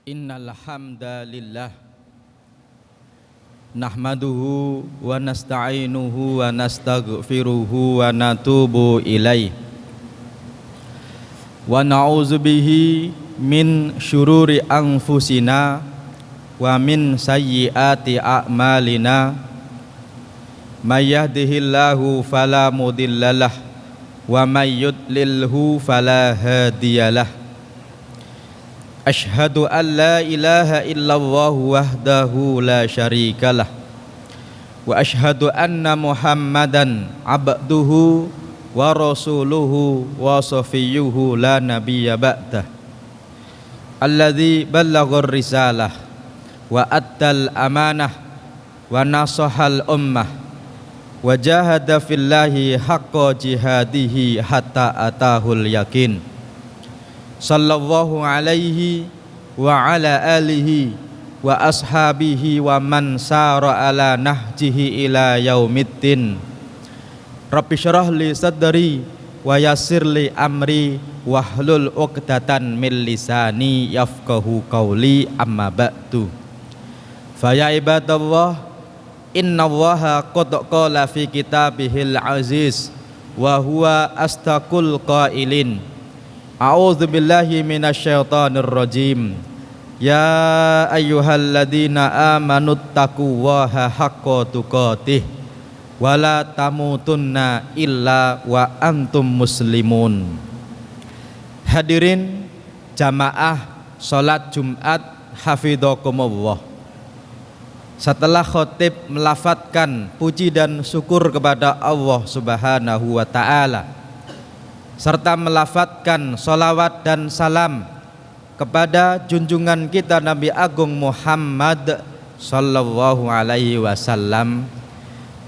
Innal hamdalillah nahmaduhu wa nasta'inuhu wa nastaghfiruhu wa natubu ilaih wa na'udzu bihi min syururi anfusina wa min sayyiati a'malina may yahdihillahu fala mudhillalah wa may yudlilhu fala hadiyalah. Asyhadu an la ilaha illallah wahdahu la syarikalah wa asyhadu anna Muhammadan abduhu wa rasuluhu wa safiyyuhu la nabiyya ba'dah alladzi ballaghar risalah wa addal amanah wa nasahal ummah wa jahada fillahi haqqa jihadihi hatta atahul yakin. Sallallahu alaihi wa ala alihi wa ashabihi wa man sara ala nahjihi ila yaumiddin. Rabbi syrah li sadri wa yassir li amri wahlul 'uqdatan min lisani yafqahu qawli, amma ba'du. Fa ya ibadallah, innallaha qad qala fi kitabihil aziz wa huwa astaqul qailin. A'udzu billahi minasyaitonir rajim. Ya ayyuhalladzina amanu taqullaha haqqa tuqatih wa la tamutunna illa wa antum muslimun. Hadirin jamaah salat Jumat hafidhakumullah. Setelah khotib melafadzkan puji dan syukur kepada Allah Subhanahu wa taala serta melafadzkan salawat dan salam kepada junjungan kita Nabi Agung Muhammad sallallahu alaihi wasallam,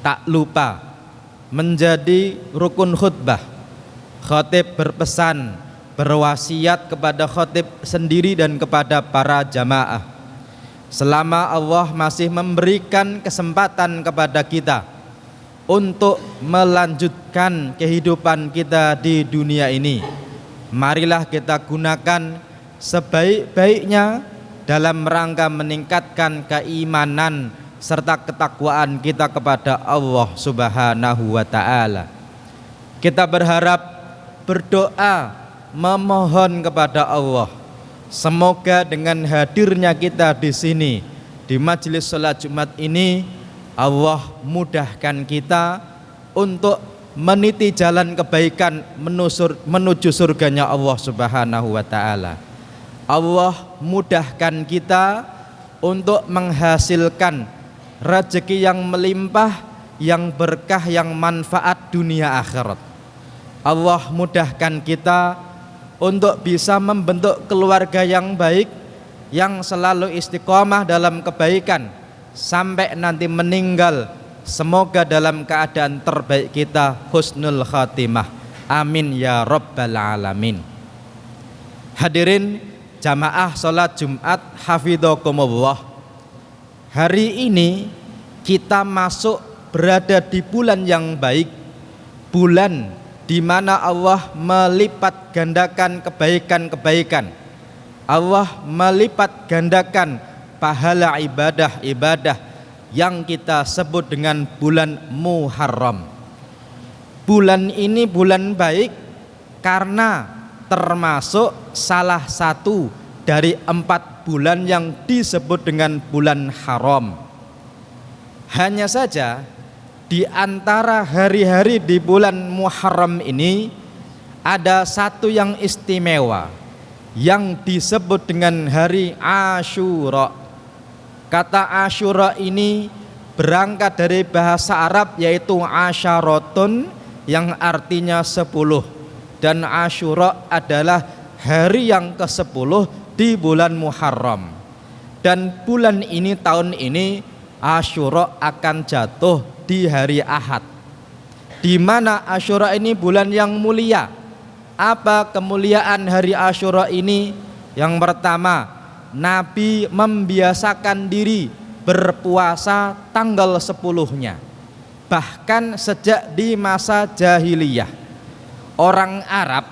tak lupa menjadi rukun khutbah khatib berpesan, berwasiat kepada khatib sendiri dan kepada para jamaah, selama Allah masih memberikan kesempatan kepada kita untuk melanjutkan kehidupan kita di dunia ini, marilah kita gunakan sebaik-baiknya dalam rangka meningkatkan keimanan serta ketakwaan kita kepada Allah Subhanahu wa taala. Kita berharap, berdoa, memohon kepada Allah, semoga dengan hadirnya kita di sini di majelis salat Jumat ini, Allah mudahkan kita untuk meniti jalan kebaikan menuju surganya Allah Subhanahu wa taala. Allah mudahkan kita untuk menghasilkan rezeki yang melimpah, yang berkah, yang manfaat dunia akhirat. Allah mudahkan kita untuk bisa membentuk keluarga yang baik, yang selalu istiqomah dalam kebaikan sampai nanti meninggal, semoga dalam keadaan terbaik kita, husnul khatimah. Amin ya rabbal alamin. Hadirin jamaah salat Jumat hafidhakumullah. Hari ini kita masuk berada di bulan yang baik, bulan di mana Allah melipat gandakan kebaikan-kebaikan. Allah melipat gandakan pahala ibadah-ibadah yang kita sebut dengan bulan Muharram. Bulan ini bulan baik karena termasuk salah satu dari 4 bulan yang disebut dengan bulan haram. Hanya saja di antara hari-hari di bulan Muharram ini ada satu yang istimewa yang disebut dengan hari Asyura. Kata Asyura ini berangkat dari bahasa Arab, yaitu asyaratun, yang artinya 10, dan Asyura adalah hari yang ke-10 di bulan Muharram. Dan bulan ini, tahun ini, Asyura akan jatuh di hari Ahad, di mana Asyura ini bulan yang mulia. Apa kemuliaan hari Asyura ini? Yang pertama, Nabi membiasakan diri berpuasa tanggal 10-nya. Bahkan sejak di masa jahiliyah, orang Arab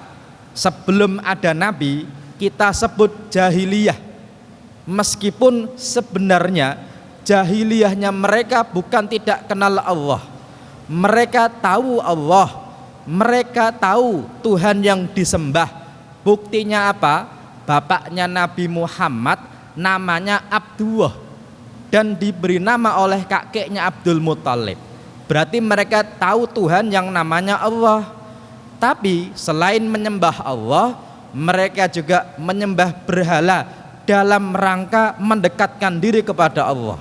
sebelum ada Nabi kita sebut jahiliyah. meskipun sebenarnya jahiliyahnya mereka bukan tidak kenal Allah. Mereka tahu Allah, mereka tahu Tuhan yang disembah. Buktinya apa? Bapaknya Nabi Muhammad namanya Abdullah dan diberi nama oleh kakeknya Abdul Muthalib. Berarti mereka tahu Tuhan yang namanya Allah. Tapi selain menyembah Allah, mereka juga menyembah berhala dalam rangka mendekatkan diri kepada Allah.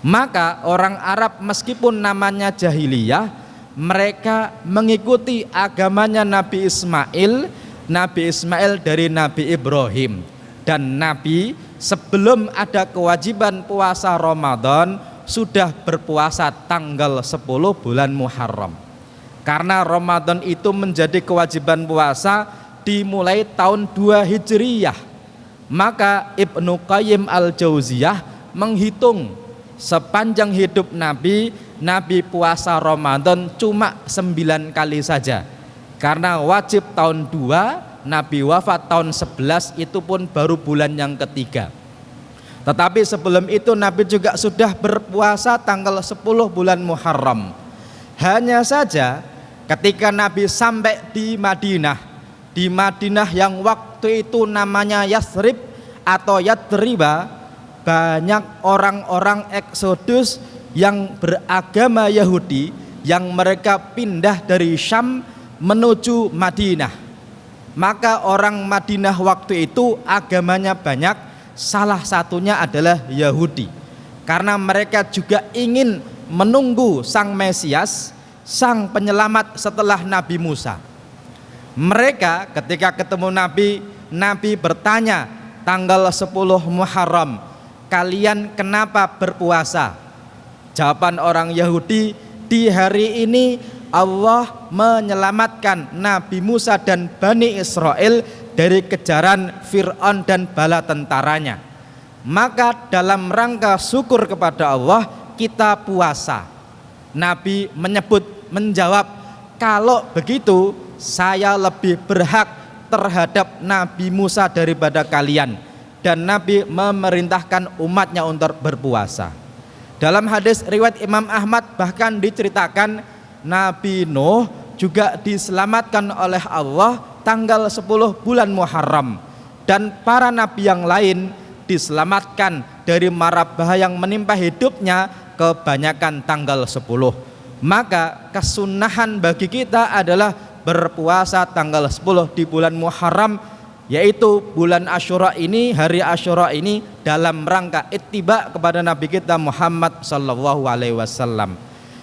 Maka orang Arab meskipun namanya jahiliyah, mereka mengikuti agamanya Nabi Ismail. Nabi Ismail dari Nabi Ibrahim. Dan Nabi sebelum ada kewajiban puasa Ramadan sudah berpuasa tanggal 10 bulan Muharram. Karena Ramadan itu menjadi kewajiban puasa dimulai tahun 2 Hijriyah. Maka Ibnu Qayyim Al-Jauziyah menghitung sepanjang hidup Nabi puasa Ramadan cuma 9 kali saja. Karena wajib tahun 2, Nabi wafat tahun 11, itu pun baru bulan yang ketiga. Tetapi sebelum itu Nabi juga sudah berpuasa tanggal 10 bulan Muharram. Hanya saja ketika Nabi sampai di Madinah yang waktu itu namanya Yathrib atau Yathriba, banyak orang-orang eksodus yang beragama Yahudi yang mereka pindah dari Syam menuju Madinah. Maka orang Madinah waktu itu agamanya banyak, salah satunya adalah Yahudi. Karena mereka juga ingin menunggu Sang Mesias, Sang Penyelamat setelah Nabi Musa. Mereka ketika ketemu Nabi bertanya tanggal 10 Muharram, kalian kenapa berpuasa? Jawaban orang Yahudi, di hari ini Allah menyelamatkan Nabi Musa dan Bani Israel dari kejaran Fir'aun dan bala tentaranya. Maka dalam rangka syukur kepada Allah kita puasa. Nabi menjawab, kalau begitu saya lebih berhak terhadap Nabi Musa daripada kalian. Dan Nabi memerintahkan umatnya untuk berpuasa. Dalam hadis riwayat Imam Ahmad bahkan diceritakan Nabi Nuh juga diselamatkan oleh Allah tanggal 10 bulan Muharram. Dan para nabi yang lain diselamatkan dari mara bahaya yang menimpa hidupnya kebanyakan tanggal 10. Maka kesunahan bagi kita adalah berpuasa tanggal 10 di bulan Muharram, yaitu bulan Asyura ini, hari Asyura ini dalam rangka ittiba kepada Nabi kita Muhammad sallallahu alaihi wasallam.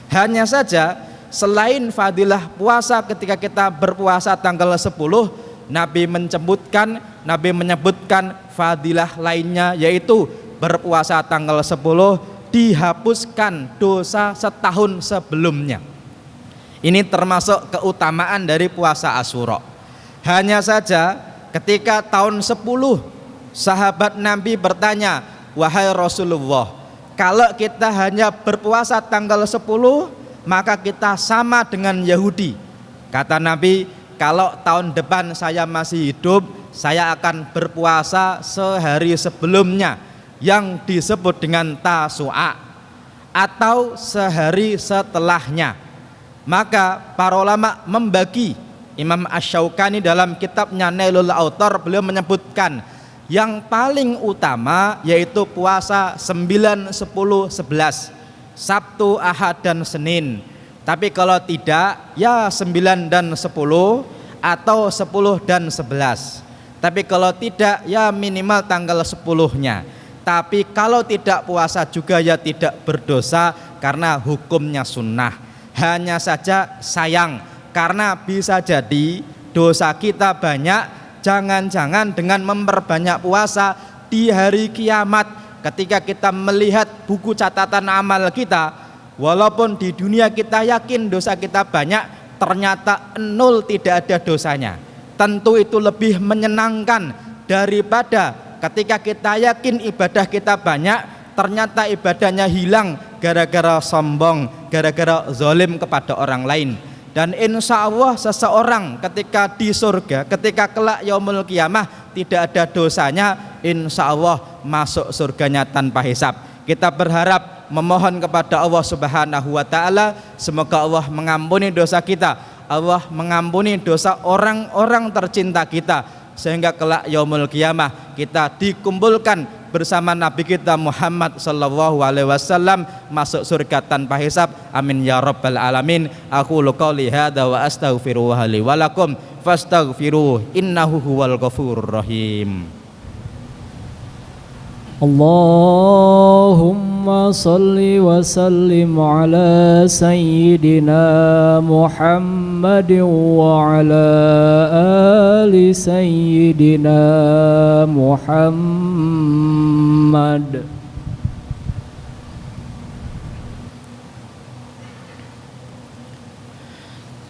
Hanya saja selain fadilah puasa ketika kita berpuasa tanggal 10, Nabi menyebutkan fadilah lainnya, yaitu berpuasa tanggal 10 dihapuskan dosa setahun sebelumnya. Ini termasuk keutamaan dari puasa Asyura. Hanya saja ketika tahun 10 sahabat Nabi bertanya, wahai Rasulullah, kalau kita hanya berpuasa tanggal 10 maka kita sama dengan Yahudi. Kata Nabi, kalau tahun depan saya masih hidup, saya akan berpuasa sehari sebelumnya yang disebut dengan Tasu'a atau sehari setelahnya. Maka para ulama membagi. Imam Asy-Syaukani dalam kitabnya Nailul Autar beliau menyebutkan yang paling utama yaitu puasa 9, 10, 11, Sabtu, Ahad dan Senin. Tapi kalau tidak ya 9 dan 10 atau 10 dan 11. Tapi kalau tidak ya minimal tanggal 10-nya. Tapi kalau tidak puasa juga ya tidak berdosa karena hukumnya sunnah. Hanya saja sayang karena bisa jadi dosa kita banyak, jangan-jangan dengan memperbanyak puasa di hari kiamat ketika kita melihat buku catatan amal kita, walaupun di dunia kita yakin dosa kita banyak, ternyata 0 tidak ada dosanya. Tentu itu lebih menyenangkan daripada ketika kita yakin ibadah kita banyak, ternyata ibadahnya hilang gara-gara sombong, gara-gara zalim kepada orang lain. Dan insya Allah seseorang ketika di surga, ketika kelak yaumul kiamah tidak ada dosanya, insya Allah masuk surganya tanpa hisab. Kita berharap memohon kepada Allah Subhanahu wa Ta'ala, semoga Allah mengampuni dosa kita, Allah mengampuni dosa orang-orang tercinta kita, sehingga kelak yaumul qiyamah kita dikumpulkan bersama Nabi kita Muhammad sallallahu alaihi wasallam masuk surga tanpa hisab. Amin ya rabbal alamin. Aqulu qouli hadza wa astaghfirullah li wa lakum fastaghfiruh innahu huwal ghafurur rahim. Allahumma salli wa sallim ala sayyidina Muhammadin wa ala ali sayyidina Muhammad.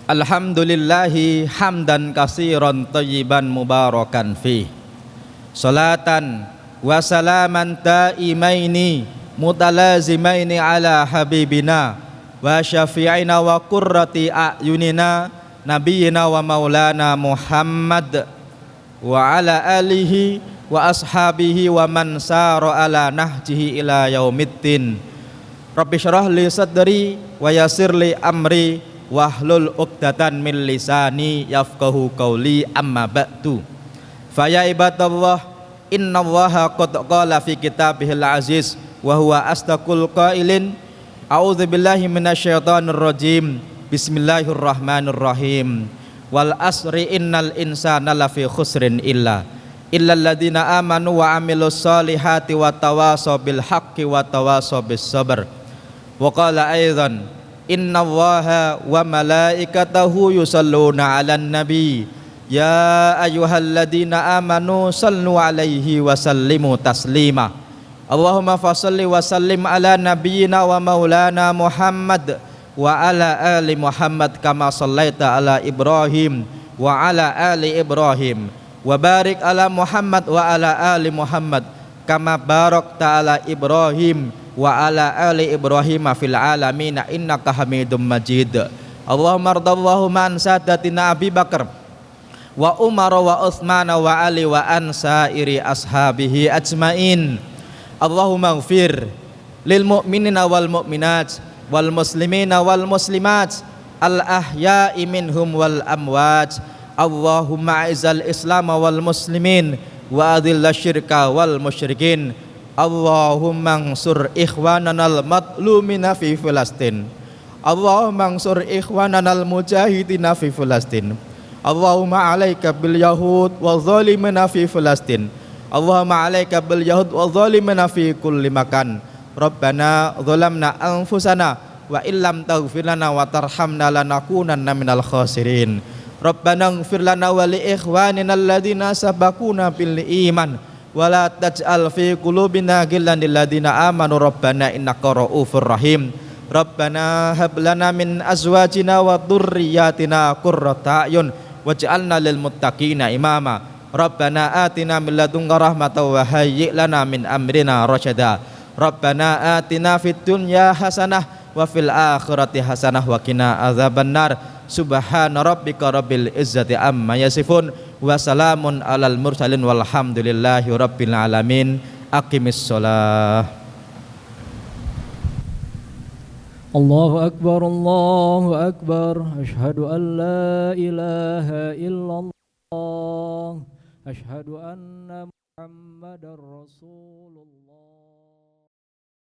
Alhamdulillahi hamdan katsiran thayyiban mubarakan fi. Salatan wa salaman daimaini mutalazimaini ala habibina wa syafi'ina wa qurrati a'yunina nabiyyina wa maulana Muhammad wa ala alihi wa ashabihi wa man sara ala nahjihi ila yaumiddin. Rabbi syrah li sadri wa yassir li amri wahlul 'uqdatan min lisani yafqahu qawli, amma ba'du. Fa ya ibadallah, innallaha qad qala fi kitabihil aziz wa huwa astaqul qailin, a'udzubillahi minasyaitonir rajim, bismillahirrahmanirrahim, wal asri innal insana lafi khusrin illal ladzina amanu wa amilus solihati wa tawasaw bil haqqi wa tawasaw bis sabr. Wa qala aidan, innallaha wa malaikatahu yusalluna 'alan nabi ya ayyuhalladzina amanu sallu alaihi wa sallimu taslima. Allahumma fassalli wa sallim ala nabiyyina wa maulana Muhammad wa ala ali Muhammad kama sallaita ala Ibrahim wa ala ali Ibrahim wa barik ala Muhammad wa ala ali Muhammad kama barakta ala Ibrahim wa ala ali Ibrahim fil alamin innaka Hamidum Majid. Allahumma ardallahumma an sadatina Abi Bakar wa Umar wa Utsman wa Ali wa an sairi ashabihi ajmain. Allahumma ighfir lil mu'minina wal mu'minat wal muslimina wal muslimat al ahya'i minhum wal amwat. Allahumma a'izzal islam wal muslimin wa adhillash syirka wal musyrikin. Allahumma ansur ikhwananal madlumina fi Filastin. Allahumma ansur ikhwananal mujahidina fi Filastin. Allahumma alaika bil yahud wa zalimina fi Filastin. Allahumma alaika bil yahud wa zalimina fi kulli makan. Rabbana zalamna anfusana wa illam taghfir lana wa tarhamna lanakunanna minal khasirin. Rabbana ighfir lana wa li ikhwanina alladhina sabaquna bil iman wa la taj'al fi qulubina ghillan lil ladzina amanu rabbana innaka ra'ufur rahim. Rabbana hab lana min azwajina wa dhurriyyatina qurrata a'yun waj'alna lil muttaqina imama. Rabbana atina min ladunka rahmatan wa hayyi' lana min amrina rasyada. Rabbana atina fid dunya hasanah wa fil akhirati hasanah wa qina adzabannar. Subhana rabbika rabbil izzati amma yasifun wa salamun alal mursalin walhamdulillahi rabbil alamin. Aqimis shalah. Allahu akbar, Allahu akbar. Asyhadu an la ilaha illallah. Asyhadu anna Muhammadar Rasulullah.